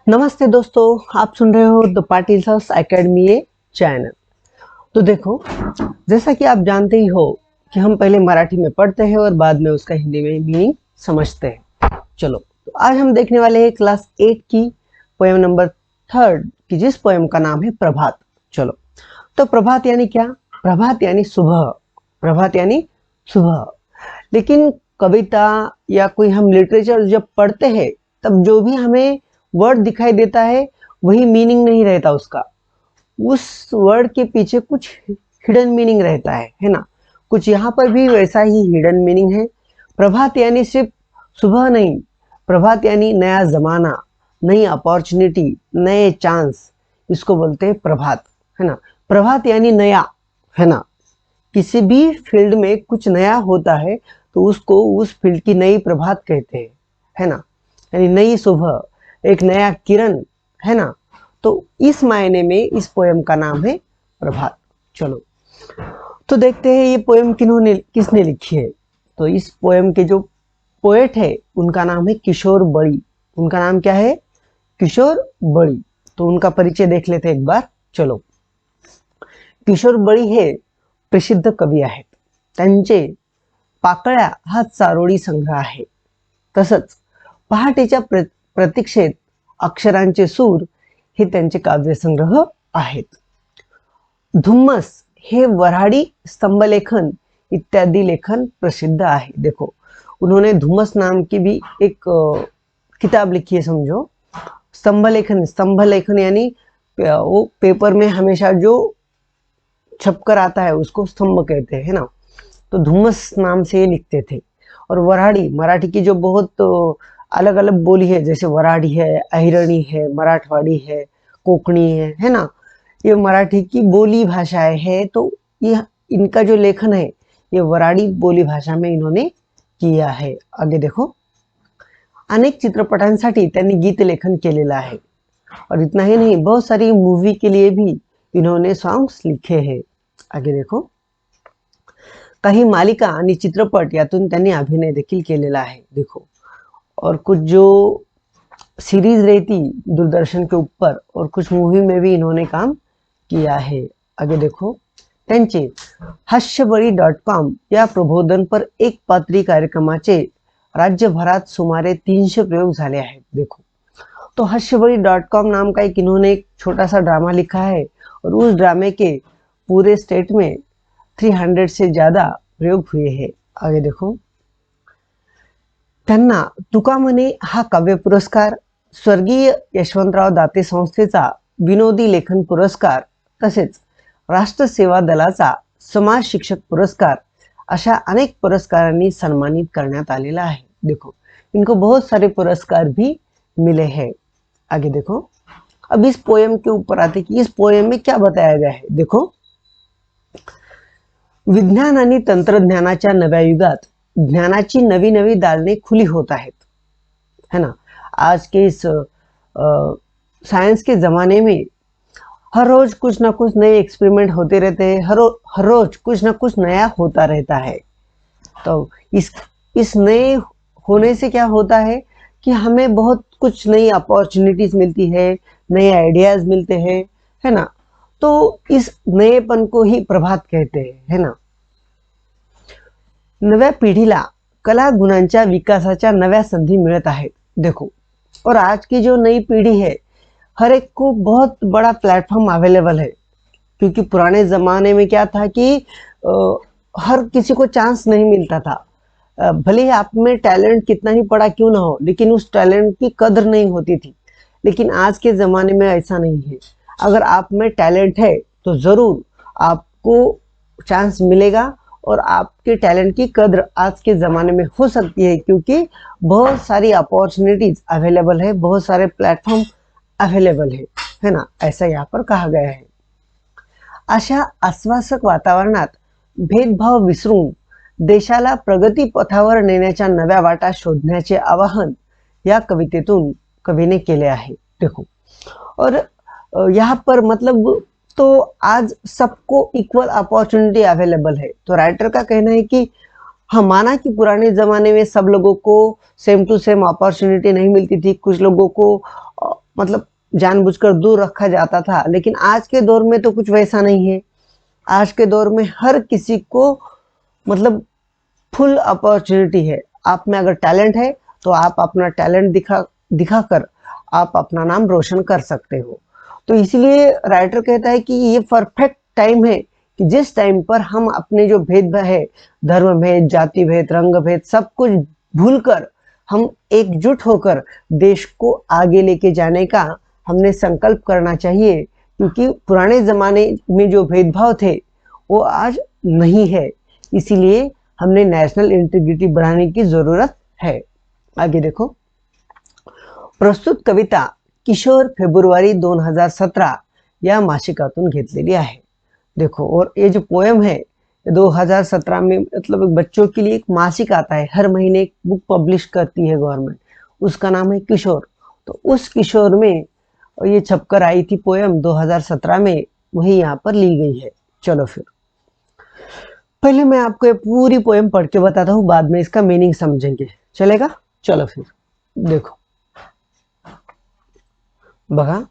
नमस्ते दोस्तों, आप सुन रहे हो the Patil house academy channel. तो देखो, जैसा कि आप जानते ही हो कि हम पहले मराठी में पढ़ते हैं और बाद में उसका हिंदी में मीनिंग समझते हैं। चलो, तो आज हम देखने वाले हैं क्लास 8 की पोएम नंबर 3 की, जिस पोएम का नाम है प्रभात। चलो, तो प्रभात यानी क्या? प्रभात यानी सुबह। प्रभात यानी सुबह। लेकिन कविता या कोई हम लिटरेचर जब पढ़ते हैं, तब जो भी हमें वर्ड दिखाई देता है वही मीनिंग नहीं रहता उसका। उस वर्ड के पीछे कुछ हिडन मीनिंग रहता है ना। कुछ यहाँ पर भी वैसा ही हिडन मीनिंग है। प्रभात यानी सिर्फ सुबह नहीं, प्रभात यानी नया जमाना, नई अपॉर्चुनिटी, नए चांस, इसको बोलते हैं प्रभात, है ना। प्रभात यानी नया, है ना। किसी भी फील्ड में कुछ नया होता है तो उसको उस फील्ड की नई प्रभात कहते हैं, है ना। यानी नई सुबह, एक नया किरण, है ना। तो इस मायने में इस पोएम का नाम है प्रभात। चलो, तो देखते हैं ये पोएम किसने लिखी है। तो इस पोएम के जो पोएट है उनका नाम है किशोर बड़ी। उनका नाम क्या है? किशोर बड़ी। तो उनका परिचय देख लेते हैं एक बार। चलो, किशोर बळी हे प्रसिद्ध कवी आहेत। त्यांचे पाकळ्या हा चारोळी संग्रह आहे। तसंच पहाटेच्या प्रतीक्षेत अक्षरांचे सूर हे त्यांचे काव्यसंग्रह आहेत। धुम्मस हे वऱ्हाडी स्तंभलेखन इत्यादि लेखन प्रसिद्ध है। देखो, उन्होंने धुम्मस नाम की भी एक किताब लिखी है, समझो। स्तंभलेखन, स्तंभलेखन यानी वो पेपर में हमेशा जो छपकर आता है उसको स्तंभ कहते हैं, है ना। तो धुम्मस नाम से ये लिखते थे। और वराड़ी, मराठी की जो बहुत अलग अलग बोली है, जैसे वराड़ी है, अहिरणी है, मराठवाड़ी है, कोकणी है ना। ये मराठी की बोली भाषाएं है। तो ये इनका जो लेखन है ये वराड़ी बोली भाषा में इन्होंने किया है। आगे देखो, अनेक चित्रपटांसाठी त्यांनी गीत लेखन केलेलं आहे। और इतना ही नहीं, बहुत सारी मूवी के लिए भी इन्होंने सॉन्ग्स लिखे हैं। आगे देखो, काही मालिका आणि चित्रपट यातून त्यांनी अभिनय देखील केलेला आहे। देखो, और कुछ जो सीरीज रहती दूरदर्शन के ऊपर और कुछ मूवी में भी इन्होंने काम किया है। आगे देखो, त्यांचे हास्यबळी.com या प्रबोधनपर एक पात्री कार्यक्रमाचे राज्यभरात सुमारे 300 प्रयोग झाले आहेत। देखो, तो हास्यबळी.com नाम का एक इन्होंने एक छोटा सा ड्रामा लिखा है और उस ड्रामे के पूरे स्टेट में 300 से ज्यादा प्रयोग हुए हैं। आगे देखो, त्यांना तुका म्हणे हा काव्य पुरस्कार, स्वर्गीय यशवंतराव दाते संस्थेचा विनोदी लेखन पुरस्कार, तसेच राष्ट्र सेवा दलाचा समाज शिक्षक पुरस्कार, अशा अनेक पुरस्कारांनी सम्मानित करण्यात आलेला है। देखो, इनको बहुत सारे पुरस्कार भी मिले हैं। आगे देखो, अब इस पोएम के ऊपर आते कि इस पोएम में क्या बताया गया है। देखो, विज्ञान आणि तंत्रज्ञानाच्या नव्या युगात ज्ञानाची नवी नवी दालने खुली होत आहेत, है ना। आज के इस साइंस के जमाने में हर रोज कुछ ना कुछ नए एक्सपेरिमेंट होते रहते हैं। हर रोज कुछ ना कुछ नया होता रहता है। तो इस नए होने से क्या होता है कि हमें बहुत कुछ नई अपॉर्चुनिटीज मिलती है, नए आइडियाज मिलते हैं, है ना। तो इस नएपन को ही प्रभात कहते हैं, है ना। नव्या पिढीला कला गुणांच्या विकासाच्या नव्या संधी मिळत आहेत। देखो, और आज की जो नई पीढ़ी है, हर एक को बहुत बड़ा प्लेटफॉर्म अवेलेबल है। क्योंकि पुराने ज़माने में क्या था कि हर किसी को चांस नहीं मिलता था। भले ही आप में टैलेंट कितना ही बड़ा क्यों ना हो, लेकिन उस टैलेंट की कदर नहीं होती थी। लेकिन आज के ज़माने में ऐसा नहीं है। अगर आप में टैलेंट है तो ज़रूर आपको चांस मिलेगा और आपके टैलेंट की कदर आज के ज़माने में हो सकती है, क्योंकि बहुत सारी अपॉर्चुनिटीज अवेलेबल है, बहुत सारे प्लेटफॉर्म अवेलेबल है ना। ऐसा यहाँ पर कहा गया है। अशा आश्वासक वातावरणात भेदभाव विसरून देशाला प्रगती पथावर नेण्याच्या नव्या वाटा शोधण्याचे आवाहन या कवितेतून कवीने केले आहे। देखो, और यहाँ पर मतलब तो आज सबको इक्वल अपॉर्चुनिटी अवेलेबल है। तो राइटर का कहना है कि हाँ, माना कि पुराने जमाने में सब लोगों को सेम टू सेम अपॉर्चुनिटी नहीं मिलती थी। कुछ लोगों को मतलब जानबूझकर दूर रखा जाता था, लेकिन आज के दौर में तो कुछ वैसा नहीं है। आज के दौर में हर किसी को मतलब फुल अपॉर्चुनिटी है। आप में अगर टैलेंट है तो आप अपना टैलेंट दिखाकर आप अपना नाम रोशन कर सकते हो। तो इसलिए राइटर कहता है कि ये परफेक्ट टाइम है कि जिस टाइम पर हम अपने जो भेदभाव है, धर्म भेद, जाति भेद, रंग भेद, सब कुछ भूलकर हम एकजुट होकर देश को आगे लेके जाने का हमने संकल्प करना चाहिए, क्योंकि पुराने जमाने में जो भेदभाव थे वो आज नहीं है। इसीलिए हमने नेशनल इंटीग्रिटी बढ़ाने की जरूरत है। आगे देखो, प्रस्तुत कविता किशोर फेब्रुवारी 2017 या मासिकातून घेतलेली आहे। देखो, और ये जो पोएम है 2017 में, मतलब एक बच्चों के लिए एक मासिक आता है, हर महीने एक बुक पब्लिश करती है गवर्नमेंट, उसका नाम है किशोर। तो उस किशोर में ये छपकर आई थी पोएम 2017 में, वही यहाँ पर ली गई है। चलो फिर पहले मैं आपको ये पूरी पोएम पढ़ के बताता हूँ, बाद में इसका मीनिंग समझेंगे, चलेगा? चलो फिर देखो, बघा,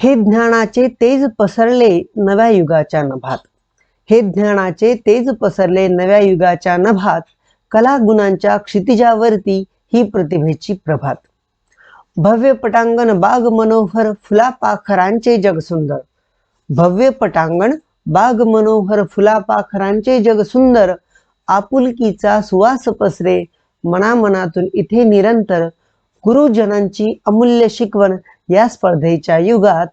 हे ज्ञानाचे तेज पसरले नव्या युगाच्या नभात, हे ज्ञानाचे तेज पसरले नव्या युगाच्या नभात, कला गुणांच्या क्षितिजावरती ही प्रतिभेची प्रभात. भव्य पटांगण बाग मनोहर फुला पाखरांचे जग सुंदर, भव्य पटांगण बाग मनोहर फुला पाखरांचे जग सुंदर, आपुलकीचा सुवास पसरे मनामनातून इथे निरंतर, गुरुजनांची अमूल्य शिकवण या स्पर्धेच्या युगात,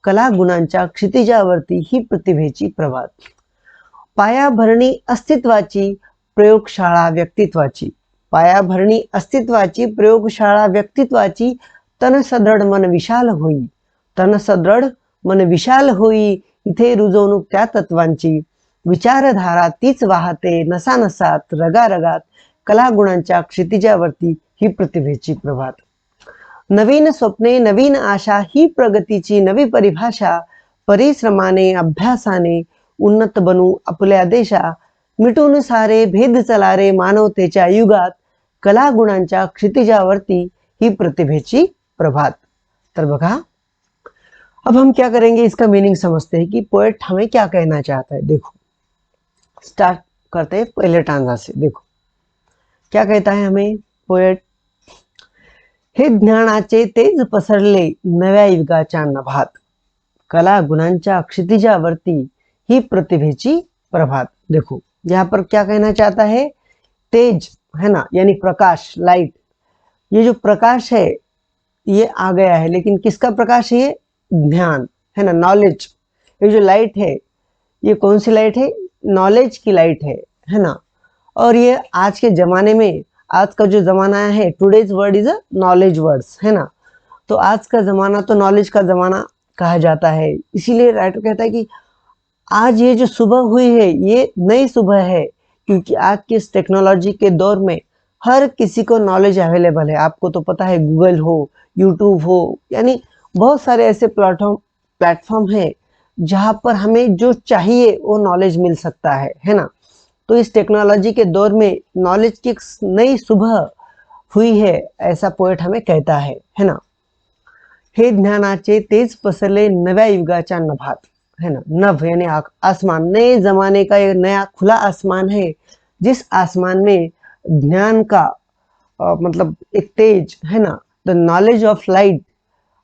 कला गुणांच्या क्षितिजावरती ही प्रतिभेची प्रभात. पायाभरणी अस्तित्वाची प्रयोगशाळा व्यक्तित्वाची, पायाभरणी अस्तित्वाची प्रयोगशाळा व्यक्तित्वाची, तन सदृढ मन विशाल होई, तन सदृढ मन विशाल होई, इथे रुजवणूक त्या तत्वांची, विचारधारा तीच वाहते नसानसात रगारगात, कला गुणांच्या क्षितिजावरती ही प्रतिभेची प्रभात. नवीन स्वप्ने नवीन आशा ही प्रगतीची नवी परिभाषा, परिश्रमाने अभ्यासाने उन्नत बनू आपल्या देशा, मिटून सारे भेद चला रे मानवतेच्या युगात, कला गुणांच्या क्षितिजावरती ही प्रतिभेची प्रभात. तर बघा, अब हम क्या करेंगे, इसका मीनिंग समझते हैं कि पोएट हमें क्या कहना चाहता है। देखो, स्टार्ट करते हैं पहले टांजा से। देखो क्या कहता है हमें पोएट, हे ज्ञानाचे तेज पसरले नव्या युगाच्या नभात, कला गुणांच्या क्षितिजावरती ही प्रतिभेची प्रभात. देखो यहाँ पर क्या कहना चाहता है, तेज है ना, यानी प्रकाश, लाइट, ये जो प्रकाश है ये आ गया है, लेकिन किसका प्रकाश है? ये ज्ञान है ना, नॉलेज. ये जो लाइट है ये कौन सी लाइट है? नॉलेज की लाइट है ना. और ये आज के जमाने में, आज का जो जमाना है, today's word is a knowledge words, है ना. तो आज का जमाना तो नॉलेज का जमाना कहा जाता है. इसीलिए राइटर कहता है कि आज ये जो सुबह हुई है ये नई सुबह है, क्योंकि आज के इस टेक्नोलॉजी के दौर में हर किसी को नॉलेज अवेलेबल है. आपको तो पता है, गूगल हो, यूट्यूब हो, यानी बहुत सारे ऐसे प्लेटफॉर्म है जहां पर हमें जो चाहिए वो नॉलेज मिल सकता है ना. तो इस टेक्नोलॉजी के दौर में नॉलेज की एक नई सुबह हुई है, ऐसा पोएट हमें कहता है ना. हे ज्ञानाचे तेज पसरले नव्या युगाच्या नभात, है ना. नभ यानी आसमान, नए जमाने का एक नया खुला आसमान है, जिस आसमान में ज्ञान का मतलब एक तेज है ना, द नॉलेज ऑफ लाइट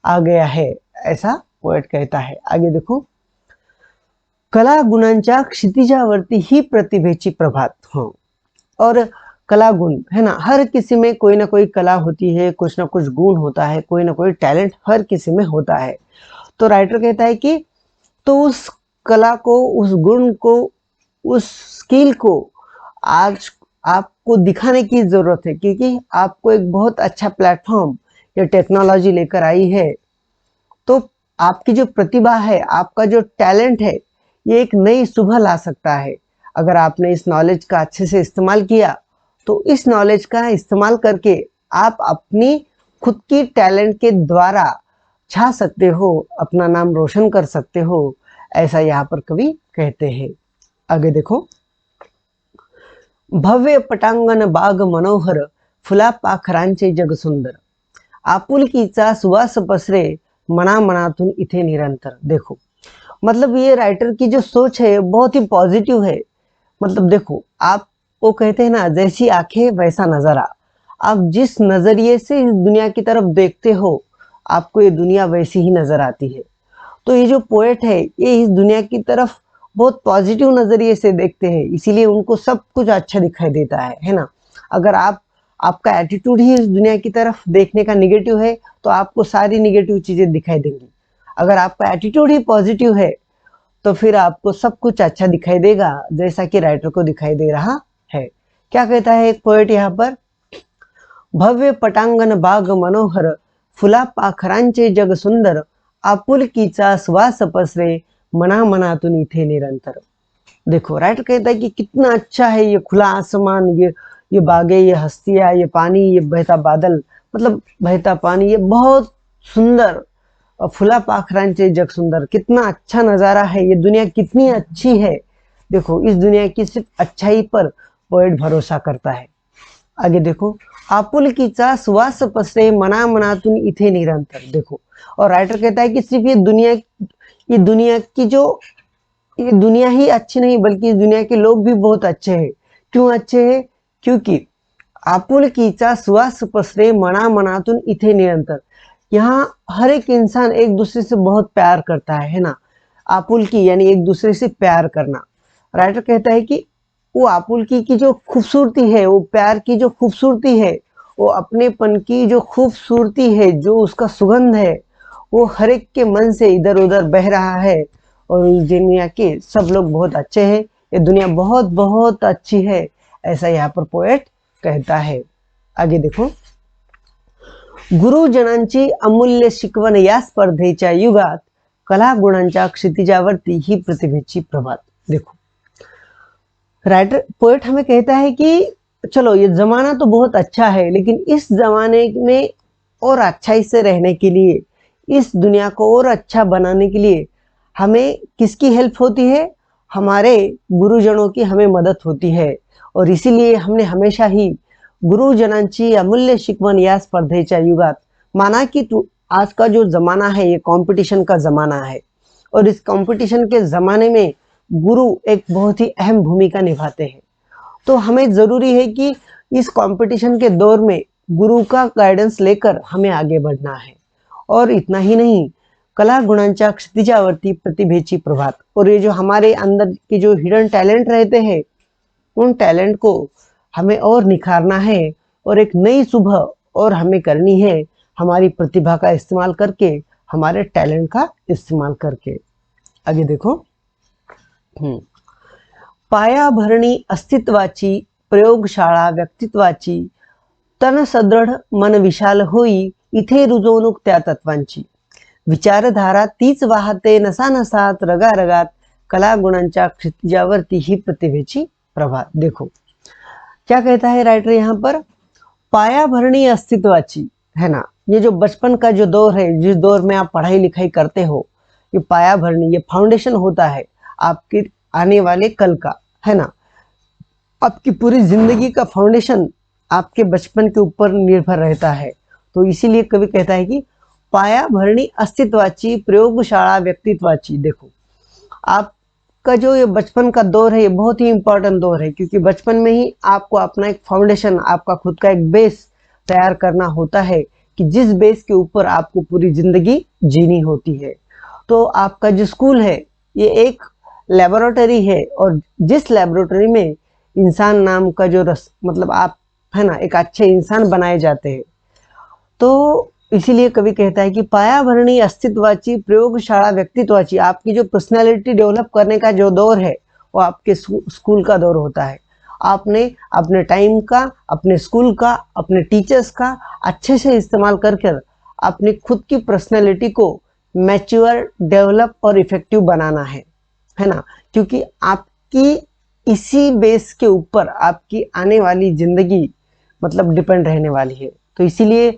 आ गया है, ऐसा पोएट कहता है. आगे देखो, कला गुणांच्या क्षितिजावरती ही प्रतिभेची प्रभात. हो, और कला गुण है ना, हर किसी में कोई ना कोई कला होती है, कुछ ना कुछ गुण होता है, कोई ना कोई टैलेंट हर किसी में होता है. तो राइटर कहता है कि तो उस कला को, उस गुण को, उस स्किल को आज आपको दिखाने की जरूरत है, क्योंकि आपको एक बहुत अच्छा प्लेटफॉर्म या टेक्नोलॉजी लेकर आई है. तो आपकी जो प्रतिभा है, आपका जो टैलेंट है, ये एक नई सुबह ला सकता है. अगर आपने इस नॉलेज का अच्छे से इस्तेमाल किया, तो इस नॉलेज का इस्तेमाल करके आप अपनी खुद की टैलेंट के द्वारा छा सकते हो, अपना नाम रोशन कर सकते हो, ऐसा यहाँ पर कवि कहते हैं. आगे देखो, भव्य पटांगण बाग मनोहर फुला पाखरांचे जग सुंदर. आपुलकीचा सुवास पसरे मना मनातून इथे निरंतर। देखो मतलब ये राइटर की जो सोच है बहुत ही पॉजिटिव है। मतलब देखो आप वो कहते हैं ना, जैसी आंखें वैसा नजरा। आप जिस नजरिए से इस दुनिया की तरफ देखते हो आपको ये दुनिया वैसी ही नजर आती है। तो ये जो पोएट है ये इस दुनिया की तरफ बहुत पॉजिटिव नजरिए से देखते हैं, इसीलिए उनको सब कुछ अच्छा दिखाई देता है ना। अगर आपका एटीट्यूड ही इस दुनिया की तरफ देखने का निगेटिव है तो आपको सारी निगेटिव चीजें दिखाई देंगी। अगर आपका एटीट्यूड ही पॉजिटिव है तो फिर आपको सब कुछ अच्छा दिखाई देगा, जैसा कि राइटर को दिखाई दे रहा है। क्या कहता है एक पोएट यहाँ पर, भव्य पटांगण बाग मनोहर, फुला पाखरांचे जग सुंदर, आपुलकीचा श्वास पसरे मना मनातून इथे निरंतर। देखो राइटर कहता है कि कितना अच्छा है ये खुला आसमान, ये बागें, ये हस्तियां, ये पानी, ये बहता बादल, मतलब बहता पानी, ये बहुत सुंदर। और फुला पाखरांचे जग सुंदर, कितना अच्छा नजारा है, ये दुनिया कितनी अच्छी है। देखो इस दुनिया की सिर्फ अच्छाई पर पोएट भरोसा करता है। आगे देखो, आपुलकीचा श्वास पसरे मना मनातून इथे निरंतर। देखो और राइटर कहता है कि सिर्फ ये दुनिया ही अच्छी नहीं बल्कि इस दुनिया के लोग भी बहुत अच्छे हैं। क्यों अच्छे हैं? क्योंकि आपुलकीचा श्वास पसरे मना मनातून इथे निरंतर। यहाँ हर एक इंसान एक दूसरे से बहुत प्यार करता है ना। आपुलकी यानी एक दूसरे से प्यार करना। राइटर कहता है कि वो आपुलकी की जो खूबसूरती है, वो प्यार की जो खूबसूरती है, वो अपनेपन की जो खूबसूरती है, जो उसका सुगंध है, वो हर एक के मन से इधर उधर बह रहा है। और इस दुनिया के सब लोग बहुत अच्छे हैं, ये दुनिया बहुत बहुत अच्छी है, ऐसा यहाँ पर पोएट कहता है। आगे देखो, गुरुजनांची अमूल्य शिकवण या स्पर्धेच्या युगात कला गुणांच्या क्षितिजावरती ही प्रतिभेची प्रभात। देखो राइटर पोएट हमें कहता है कि चलो ये जमाना तो बहुत अच्छा है, लेकिन इस जमाने में और अच्छाई से रहने के लिए, इस दुनिया को और अच्छा बनाने के लिए हमें किसकी हेल्प होती है? हमारे गुरुजनों की हमें मदद होती है। और इसीलिए हमने हमेशा ही गुरुजनांची अमूल्य शिकवण या स्पर्धेच्या युगात, माना कि आज का जो जमाना है ये कंपटीशन का जमाना है, और इस कंपटीशन के जमाने में गुरु एक बहुत ही अहम भूमिका निभाते हैं। तो हमें जरूरी है कि इस कंपटीशन के दौर में गुरु का गाइडेंस लेकर हमें आगे बढ़ना है। और इतना ही नहीं, कला गुणांच्या क्षितिजावरती प्रतिभेची प्रभात। और ये जो हमारे अंदर के जो हिडन टैलेंट रहते हैं, उन टैलेंट को हमें और निखारना है, और एक नई सुबह और हमें करनी है, हमारी प्रतिभा का इस्तेमाल करके, हमारे टैलेंट का इस्तेमाल करके। आगे देखो, पायाभरणी अस्तित्वाची, प्रयोगशाळा व्यक्तित्वाची, तन सदृढ मन विशाल होई, इथे रुजवणूक त्या तत्वांची, विचारधारा तीच वाहते नसानसात रगारगात, कला गुणांच्या क्षितिजावरती ही प्रतिभेची प्रभात। देखो क्या कहता है राइटर यहाँ पर, पायाभरणी अस्तित्वाची, है ना। ये जो बचपन का जो दौर है, जिस दौर में आप पढ़ाई लिखाई करते हो, ये पायाभरणी, ये फाउंडेशन होता है आपके आने वाले कल का, है ना। आपकी पूरी जिंदगी का फाउंडेशन आपके बचपन के ऊपर निर्भर रहता है। तो इसीलिए कवि कहता है कि पायाभरणी अस्तित्वाची, प्रयोगशाळा व्यक्तित्वाची। देखो आपका जो ये बचपन का दौर है ये बहुत ही इंपॉर्टेंट दौर है, क्योंकि बचपन में ही आपको अपना एक फाउंडेशन, आपका खुद का एक बेस तैयार करना होता है, कि जिस बेस के ऊपर आपको पूरी जिंदगी जीनी होती है। तो आपका जो स्कूल है ये एक लेबोरेटरी है, और जिस लेबोरेटरी में इंसान नाम का जो मतलब आप, है ना, एक अच्छे इंसान बनाए जाते हैं। तो इसीलिए कवि कहता है कि पायाभरणी अस्तित्वाची, प्रयोगशाळा व्यक्तित्वाची, आपकी जो पर्सनालिटी डेवलप करने का जो दौर है वो आपके स्कूल का दौर होता है। आपने अपने टाइम का, अपने स्कूल का, अपने टीचर्स का अच्छे से इस्तेमाल करके अपनी खुद की पर्सनालिटी को मैच्योर, डेवलप और इफेक्टिव बनाना है ना। क्योंकि आपकी इसी बेस के ऊपर आपकी आने वाली जिंदगी मतलब डिपेंड रहने वाली है। तो इसीलिए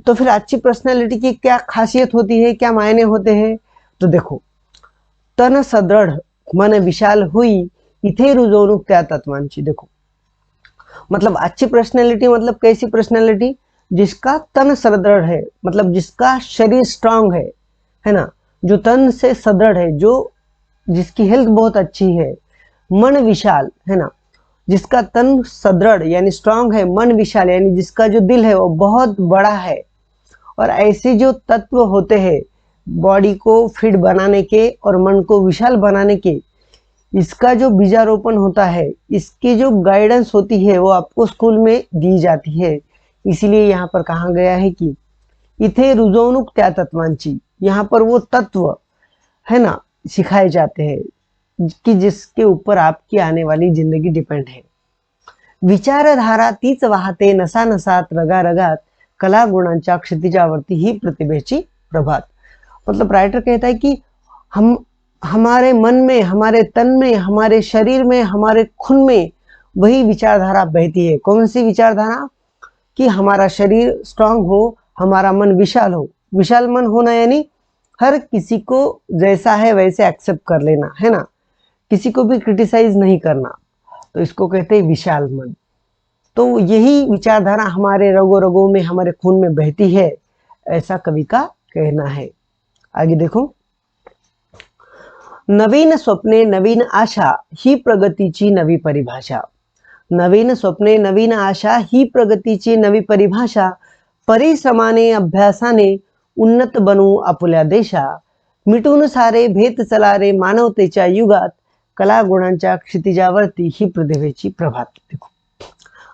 तो फिर अच्छी पर्सनालिटी की क्या खासियत होती है, क्या मायने होते हैं? तो देखो, तन सदृढ़ मन विशाल हुई, इथे रुजवणूक त्या तत्वांची। देखो मतलब अच्छी पर्सनालिटी मतलब कैसी पर्सनालिटी, जिसका तन सुदृढ़ है, मतलब जिसका शरीर स्ट्रांग है ना, जो तन से सुदृढ़ है, जो जिसकी हेल्थ बहुत अच्छी है। मन विशाल, है ना, जिसका तन सुदृढ़ यानी स्ट्रांग है, मन विशाल यानी जिसका जो दिल है वो बहुत बड़ा है। और ऐसे जो तत्व होते हैं बॉडी को फिट बनाने के और मन को विशाल बनाने के, इसका जो बीजारोपण होता है, इसकी जो गाइडेंस होती है वो आपको स्कूल में दी जाती है। इसीलिए यहाँ पर कहा गया है कि इथे रुजवणूक त्या तत्वांची, यहाँ पर वो तत्व है ना सिखाए जाते हैं कि जिसके ऊपर आपकी आने वाली जिंदगी डिपेंड है। विचारधारा तीच वाहते नसानसात रगारगात, कला गुणांच्या क्षितिजावरती ही प्रतिभेची प्रभात। मतलब राइटर कहता है कि हम हमारे मन में, हमारे तन में, हमारे शरीर में, हमारे खून में वही विचारधारा बहती है। कौन सी विचारधारा? कि हमारा शरीर स्ट्रांग हो, हमारा मन विशाल हो। विशाल मन होना यानी हर किसी को जैसा है वैसे एक्सेप्ट कर लेना, है ना, किसी को भी क्रिटिसाइज नहीं करना, तो इसको कहते हैं विशाल मन। तो यही विचारधारा हमारे रगों रगों में, हमारे खून में बहती है, ऐसा कवि का कहना है। आगे देखो, नवीन स्वप्ने नवीन आशा ही प्रगतीची नवी परिभाषा। नवीन स्वप्ने नवीन आशा ही प्रगतीची नवी परिभाषा, परिश्रमाने अभ्यासाने उन्नत बनू आपुल्या देशा, मिटून सारे भेद चला रे मानवतेच्या युगात, कला गुणांच्या क्षितिजावरती ही प्रतिभेची प्रभात। देखो,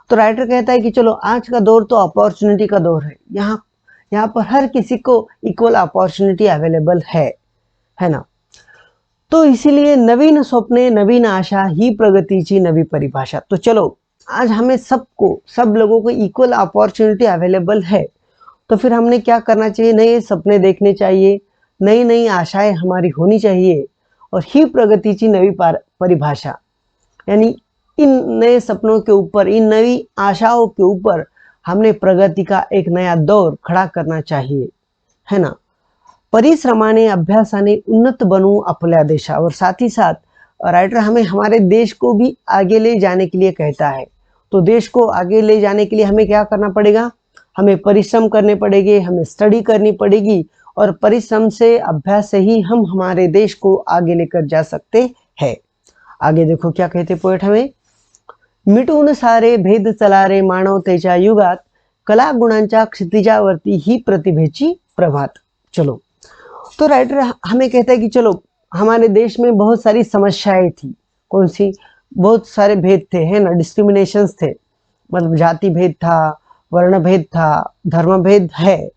तो राइटर कहता है कि चलो आज का दौर तो अपॉर्चुनिटी का दौर है। यहाँ पर हर किसी को इक्वल अपॉर्चुनिटी अवेलेबल है ना। तो इसीलिए नवीन स्वप्ने नवीन आशा ही प्रगतीची नवी परिभाषा। तो चलो आज हमें सबको, सब लोगों को इक्वल अपॉर्चुनिटी अवेलेबल है, तो फिर हमने क्या करना चाहिए? नए सपने देखने चाहिए, नई नई आशाएं हमारी होनी चाहिए। और ही प्रगतीची नवी परिभाषा यानी इन नए सपनों के ऊपर, इन नई आशाओं के ऊपर हमने प्रगति का एक नया दौर खड़ा करना चाहिए, है ना। परिश्रमाने अभ्यासाने उन्नत बनू आपल्या देशा, और साथ ही साथ राइटर हमें हमारे देश को भी आगे ले जाने के लिए कहता है। तो देश को आगे ले जाने के लिए हमें क्या करना पड़ेगा? हमें परिश्रम करने पड़ेंगे, हमें स्टडी करनी पड़ेगी, और परिश्रम से, अभ्यास से ही हम हमारे देश को आगे लेकर जा सकते हैं। आगे देखो क्या कहते पोएट हमें, मिटून सारे भेद चला रे मानवतेच्या युगात, कला गुणांच्या क्षितिजावरती ही प्रतिभेची प्रभात। चलो, तो राइटर हमें कहता है कि चलो हमारे देश में बहुत सारी समस्याएं थी। कौन सी? बहुत सारे भेद थे, है ना, डिस्क्रिमिनेशंस थे, मतलब जाति भेद था, वर्ण भेद था, धर्म भेद है।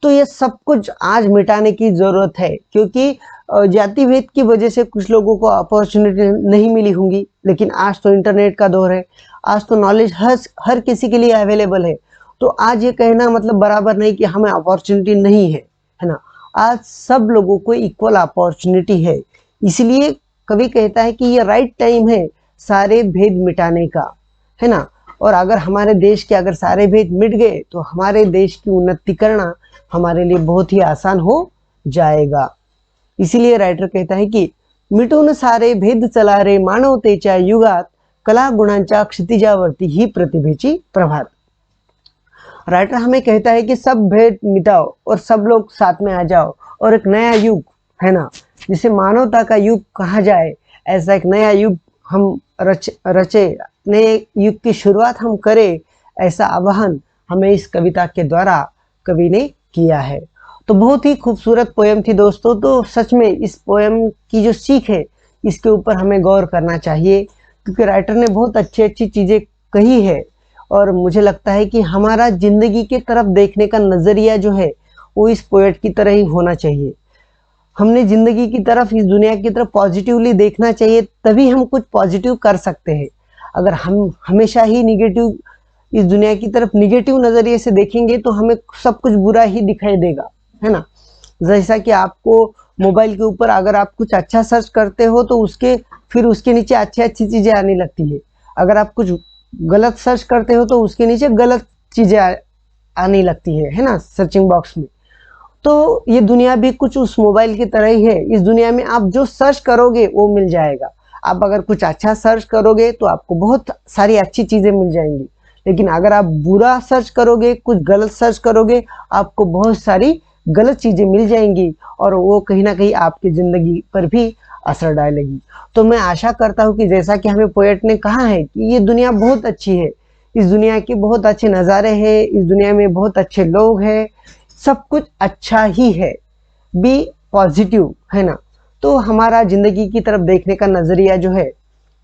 तो ये सब कुछ आज मिटाने की जरूरत है, क्योंकि जाति भेद की वजह से कुछ लोगों को अपॉर्चुनिटी नहीं मिली होंगी, लेकिन आज तो इंटरनेट का दौर है, आज तो नॉलेज हर किसी के लिए अवेलेबल है। तो आज ये कहना मतलब बराबर नहीं कि हमें अपॉर्चुनिटी नहीं है ना। आज सब लोगों को इक्वल अपॉर्चुनिटी है। इसलिए कवि कहता है कि ये राइट टाइम है सारे भेद मिटाने का, है ना। और अगर हमारे देश के अगर सारे भेद मिट गए तो हमारे देश की उन्नति करना हमारे लिए बहुत ही आसान हो जाएगा। इसीलिए राइटर कहता है कि मिटून सारे भेद चला रे मानवतेच्या युगात, कला गुणांच्या क्षितिजावरती ही प्रतिभेची प्रभात। राइटर हमें कहता है कि सब भेद मिटाओ और सब लोग साथ में आ जाओ, और एक नया युग, है ना, जिसे मानवता का युग कहा जाए, ऐसा एक नया युग हम रचे, नए युग की शुरुआत हम करें, ऐसा आह्वान हमें इस कविता के द्वारा कवि ने किया है। तो बहुत ही खूबसूरत पोयम थी दोस्तों। तो सच में इस पोयम की जो सीख है इसके ऊपर हमें गौर करना चाहिए, क्योंकि राइटर ने बहुत अच्छी अच्छी चीज़ें कही है, और मुझे लगता है कि हमारा जिंदगी के तरफ देखने का नज़रिया जो है वो इस पोएट की तरह ही होना चाहिए। हमने जिंदगी की तरफ, इस दुनिया की तरफ पॉजिटिवली देखना चाहिए, तभी हम कुछ पॉजिटिव कर सकते हैं। अगर हम हमेशा ही निगेटिव, इस दुनिया की तरफ निगेटिव नज़रिए से देखेंगे तो हमें सब कुछ बुरा ही दिखाई देगा, है ना। जैसा कि आपको मोबाइल के ऊपर अगर आप कुछ अच्छा सर्च करते हो तो फिर उसके नीचे अच्छी अच्छी चीज़ें आने लगती है। अगर आप कुछ गलत सर्च करते हो तो उसके नीचे गलत चीज़ें आने लगती है ना, सर्चिंग बॉक्स में। तो ये दुनिया भी कुछ उस मोबाइल की तरह ही है। इस दुनिया में आप जो सर्च करोगे वो मिल जाएगा। आप अगर कुछ अच्छा सर्च करोगे तो आपको बहुत सारी अच्छी चीज़ें मिल जाएंगी, लेकिन अगर आप बुरा सर्च करोगे, कुछ गलत सर्च करोगे, आपको बहुत सारी गलत चीज़ें मिल जाएंगी और वो कहीं ना कहीं आपकी ज़िंदगी पर भी असर डालेगी। तो मैं आशा करता हूँ कि जैसा कि हमें पोएट ने कहा है कि ये दुनिया बहुत अच्छी है, इस दुनिया के बहुत अच्छे नज़ारे हैं, इस दुनिया में बहुत अच्छे लोग हैं, सब कुछ अच्छा ही है, बी पॉजिटिव, है ना। तो हमारा ज़िंदगी की तरफ देखने का नज़रिया जो है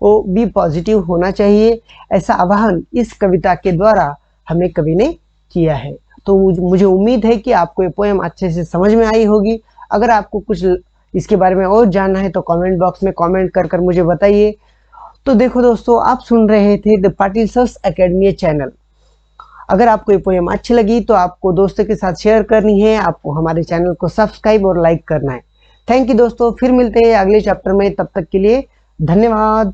वो भी पॉजिटिव होना चाहिए, ऐसा आह्वान इस कविता के द्वारा हमें कवि ने किया है। तो मुझे उम्मीद है कि आपको ये पोएम अच्छे से समझ में आई होगी। अगर आपको कुछ इसके बारे में और जानना है तो कमेंट बॉक्स में कमेंट कर मुझे बताइए। तो देखो दोस्तों, आप सुन रहे थे the Patil sir's academy channel. अगर आपको ये पोएम अच्छी लगी तो आपको दोस्तों के साथ शेयर करनी है, आपको हमारे चैनल को सब्सक्राइब और लाइक करना है। थैंक यू दोस्तों, फिर मिलते हैं अगले चैप्टर में, तब तक के लिए धन्यवाद।